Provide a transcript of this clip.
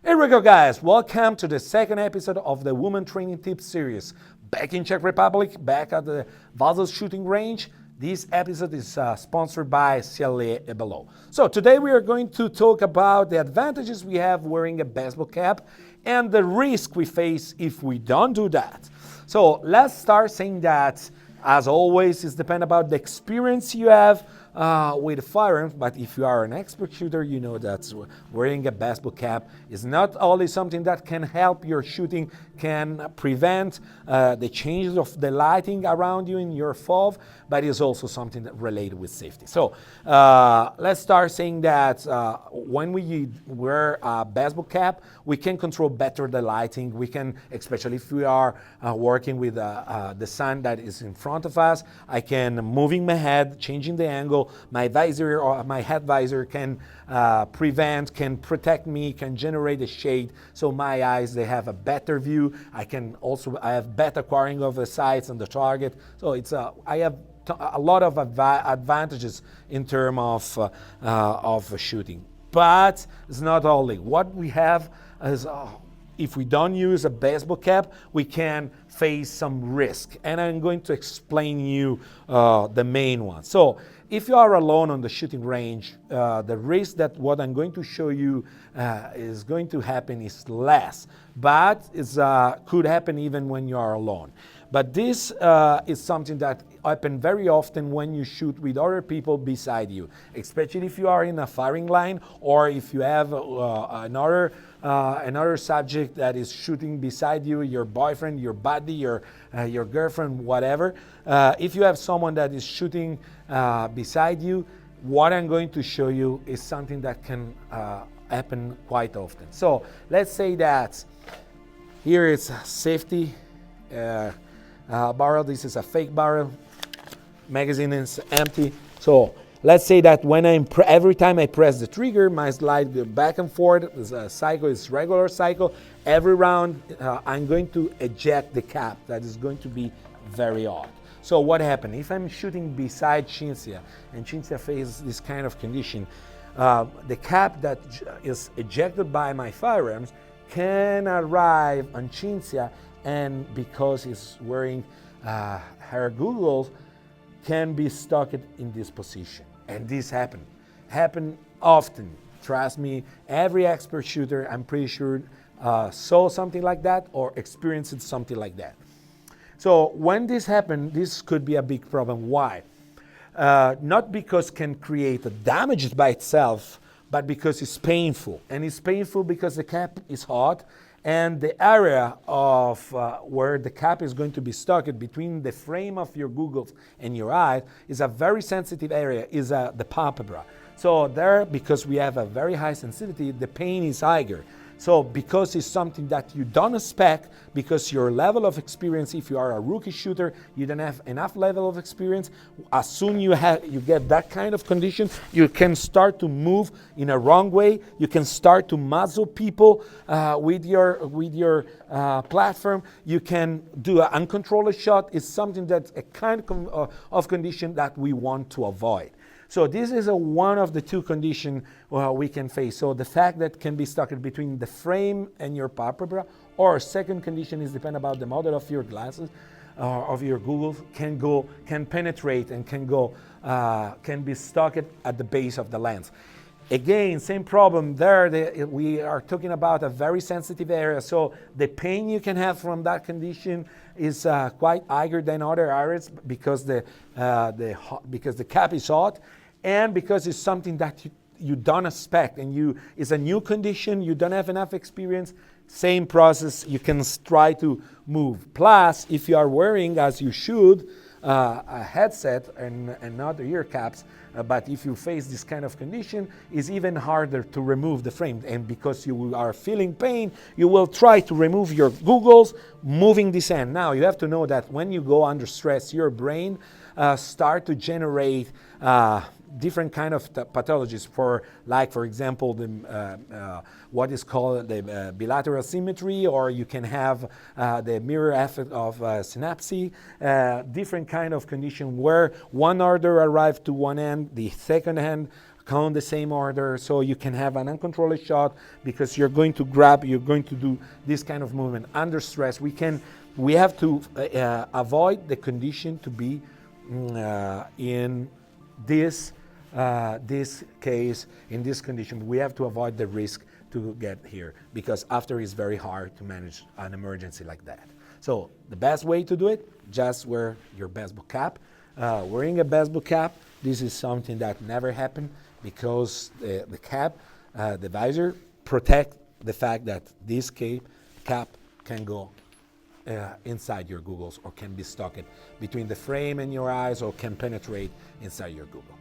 Here we go, guys. Welcome to the second episode of the Women Training Tips series. Back in Czech Republic, back at the Vazel shooting range. This episode is sponsored by CLE Below. So today we are going to talk about the advantages we have wearing a baseball cap and the risk we face if we don't do that. So let's start saying that, as always, it depends about the experience you have with firearms, but if you are an expert shooter, you know that wearing a baseball cap is not only something that can help your shooting, can prevent the changes of the lighting around you in your FOV, but is also something that related with safety. So let's start saying that when we wear a baseball cap, we can control better the lighting. We can, especially if we are working with the sun that is in front of us, I can moving my head, changing the angle. My visor or my head visor can can protect me, can generate a shade, so my eyes, they have a better view. I have better acquiring of the sights and the target. So I have a lot of advantages in terms of shooting. But it's not only. What we have is if we don't use a baseball cap, we can face some risk. And I'm going to explain you the main one. So if you are alone on the shooting range, the risk that what I'm going to show you is going to happen is less. But it could happen even when you are alone. But this is something that happens very often when you shoot with other people beside you, especially if you are in a firing line or if you have another subject that is shooting beside you, your boyfriend, your buddy, your girlfriend, whatever. If you have someone that is shooting beside you, what I'm going to show you is something that can happen quite often. So let's say that here is safety barrel. This is a fake barrel. Magazine is empty. So let's say that when every time I press the trigger, my slide goes back and forth. The cycle is regular cycle. Every round, I'm going to eject the cap. That is going to be very odd. So what happened? If I'm shooting beside Cinzia, and Cinzia faces this kind of condition, the cap that is ejected by my firearms can arrive on Cinzia, and because he's wearing her goggles, can be stuck in this position. And this happen often. Trust me, every expert shooter, I'm pretty sure, saw something like that or experienced something like that. So when this happens, this could be a big problem. Why? Not because it can create a damage by itself, but because it's painful. And it's painful because the cap is hot, and the area of where the cap is going to be stuck between the frame of your goggles and your eye is a very sensitive area, is the palpebra. So there, because we have a very high sensitivity, the pain is higher. So because it's something that you don't expect, because your level of experience, if you are a rookie shooter, you don't have enough level of experience, as soon you get that kind of condition, you can start to move in a wrong way. You can start to muzzle people with your platform. You can do an uncontrolled shot. It's something that's a kind of condition that we want to avoid. So this is one of the two conditions we can face. So the fact that can be stuck between the frame and your palpebra, or second condition is depend about the model of your glasses, of your goggles, can penetrate and can be stuck at the base of the lens. Again, same problem there. We are talking about a very sensitive area, so the pain you can have from that condition is quite higher than other areas because the cap is hot, and because it's something that you don't expect, and it's a new condition. You don't have enough experience. Same process. You can try to move. Plus, if you are wearing, as you should, a headset and not ear caps, but if you face this kind of condition, it's even harder to remove the frame. And because you are feeling pain, you will try to remove your goggles, moving this end. Now, you have to know that when you go under stress, your brain start to generate different kind of pathologies, for example, what is called the bilateral symmetry, or you can have the mirror effect of synapse, different kind of condition where one order arrives to one end, the second hand count the same order, so you can have an uncontrolled shot because you're going to grab, you're going to do this kind of movement under stress. We have to avoid the condition to be in this case, in this condition. We have to avoid the risk to get here, because after it's very hard to manage an emergency like that. So the best way to do it, just wear your baseball cap. Wearing a baseball cap, this is something that never happened, because the cap, the visor, protect the fact that this cap can go inside your goggles, or can be stuck between the frame and your eyes, or can penetrate inside your goggle.